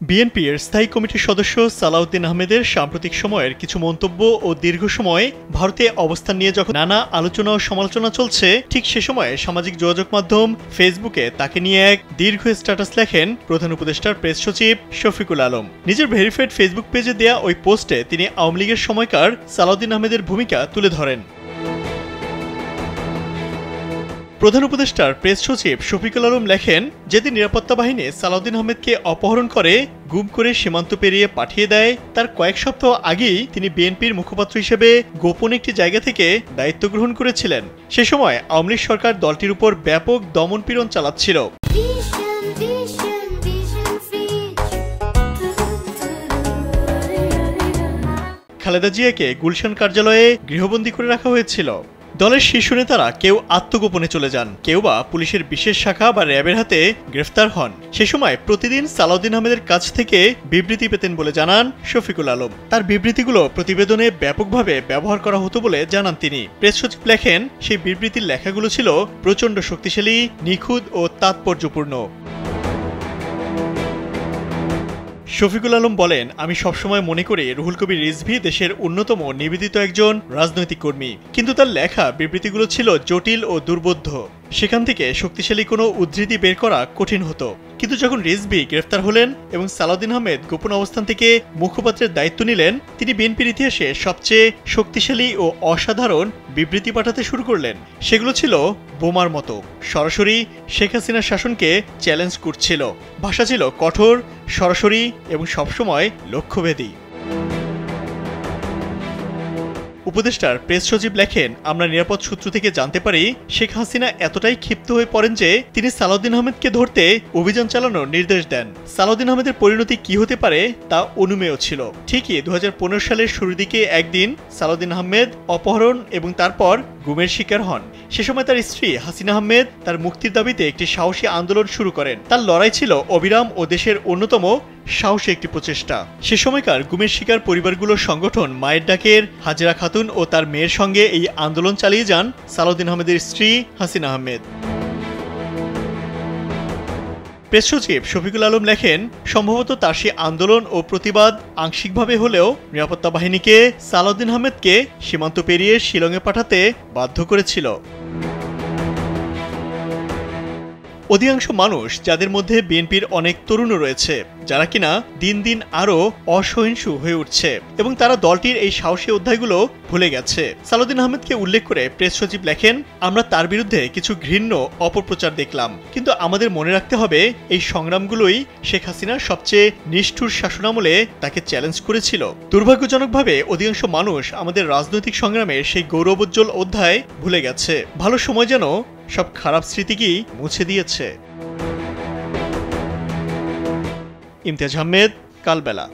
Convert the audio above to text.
বিএনপির স্থায়ী কমিটির সদস্য সালাউদ্দিন আহমেদের সাম্প্রতিক সময়ের কিছু মন্তব্য ও দীর্ঘ সময় ভারতে অবস্থান নিয়ে যখন নানা আলোচনা ও সমালোচনা চলছে, ঠিক সে সময়ে সামাজিক যোগাযোগ মাধ্যম ফেসবুকে তাকে নিয়ে এক দীর্ঘ স্ট্যাটাস লেখেন প্রধান উপদেষ্টার প্রেস সচিব শফিকুল আলম। নিজের ভেরিফাইড ফেসবুক পেজে দেয়া ওই পোস্টে তিনি আওয়ামী লীগের সময়কার সালাউদ্দিন আহমেদের ভূমিকা তুলে ধরেন। প্রধান উপদেষ্টার প্রেস সচিব শফিকুল আলম লেখেন, যেদিন নিরাপত্তা বাহিনী সালাউদ্দিন আহমেদকে অপহরণ করে গুম করে সীমান্ত পেরিয়ে পাঠিয়ে দেয়, তার কয়েক সপ্তাহ আগেই তিনি বিএনপির মুখপাত্র হিসেবে গোপন একটি জায়গা থেকে দায়িত্ব গ্রহণ করেছিলেন। সে সময় আওয়ামী লীগ সরকার দলটির উপর ব্যাপক দমনপীড়ন চালাচ্ছিল। খালেদা জিয়াকে গুলশান কার্যালয়ে গৃহবন্দী করে রাখা হয়েছিল। দলের শীর্ষ নেতারা কেউ আত্মগোপনে চলে যান, কেউ বা পুলিশের বিশেষ শাখা বা র্যাবের হাতে গ্রেফতার হন। সে সময় প্রতিদিন সালাউদ্দিন আহমেদের কাছ থেকে বিবৃতি পেতেন বলে জানান শফিকুল আলম। তার বিবৃতিগুলো প্রতিবেদনে ব্যাপকভাবে ব্যবহার করা হতো বলে জানান তিনি। প্রেস সচিব লেখেন, সেই বিবৃতির লেখাগুলো ছিল প্রচণ্ড শক্তিশালী, নিখুঁত ও তাৎপর্যপূর্ণ। শফিকুল আলম বলেন, আমি সবসময় মনে করি রুহুল কবির রিজভী দেশের অন্যতম নিবেদিত একজন রাজনৈতিক কর্মী, কিন্তু তার লেখা বিবৃতিগুলো ছিল জটিল ও দুর্বোধ্য। সেখান থেকে শক্তিশালী কোনো উদ্ধৃতি বের করা কঠিন হতো। কিন্তু যখন রিজভী গ্রেফতার হলেন এবং সালাউদ্দিন আহমেদ গোপন অবস্থান থেকে মুখপাত্রের দায়িত্ব নিলেন, তিনি বিএনপির ইতিহাসে সবচেয়ে শক্তিশালী ও অসাধারণ বিবৃতি পাঠাতে শুরু করলেন। সেগুলো ছিল বোমার মতো, সরাসরি শেখ হাসিনার শাসনকে চ্যালেঞ্জ করছিল। ভাষা ছিল কঠোর, সরাসরি এবং সবসময় লক্ষ্যভেদী। উপদেষ্টার প্রেস সচিব লেখেন, আমরা নিরাপদ সূত্র থেকে জানতে পারি শেখ হাসিনা এতটাই ক্ষিপ্ত হয়ে পড়েন যে তিনি সালাউদ্দিন আহমেদকে ধরতে অভিযান চালানোর নির্দেশ দেন। সালাউদ্দিন আহমেদের পরিণতি কি হতে পারে তা অনুমেয় ছিল। ঠিকই 2015 সালের শুরুর দিকে একদিন সালাউদ্দিন আহমেদ অপহরণ এবং তারপর গুমের শিকার হন। সে সময় তার স্ত্রী হাসিনা আহমেদ তার মুক্তির দাবিতে একটি সাহসী আন্দোলন শুরু করেন। তার লড়াই ছিল অবিরাম ও দেশের অন্যতম সাহসী একটি প্রচেষ্টা। সে সময়কার গুমের শিকার পরিবারগুলোর সংগঠন মায়ের ডাকের হাজেরা খাতুন ও তার মেয়ের সঙ্গে এই আন্দোলন চালিয়ে যান সালাউদ্দিন আহমেদের স্ত্রী হাসিনা আহমেদ। প্রেস সচিব শফিকুল আলম লেখেন, সম্ভবত তার সেই আন্দোলন ও প্রতিবাদ আংশিকভাবে হলেও নিরাপত্তা বাহিনীকে সালাউদ্দিন আহমেদকে সীমান্ত পেরিয়ে শিলংয়ে পাঠাতে বাধ্য করেছিল। অধিকাংশ মানুষ, যাদের মধ্যে বিএনপির অনেক তরুণও রয়েছে, যারা কিনা দিন দিন আরও অসহিষ্ণু হয়ে উঠছে এবং তারা দলটির এই সাহসী অধ্যায়গুলো ভুলে গেছে। সালাউদ্দিন আহমেদকে উল্লেখ করে প্রেস সচিব লেখেন, আমরা তার বিরুদ্ধে কিছু ঘৃণ্য অপপ্রচার দেখলাম, কিন্তু আমাদের মনে রাখতে হবে এই সংগ্রামগুলোই শেখ হাসিনার সবচেয়ে নিষ্ঠুর শাসনামলে তাকে চ্যালেঞ্জ করেছিল। দুর্ভাগ্যজনকভাবে অধিকাংশ মানুষ আমাদের রাজনৈতিক সংগ্রামের সেই গৌরবোজ্জ্বল অধ্যায় ভুলে গেছে। ভালো সময় যেন সব খারাপ স্মৃতিকেই মুছে দিয়েছে। ইমতিয়াজ আহমেদ, কালবেলা।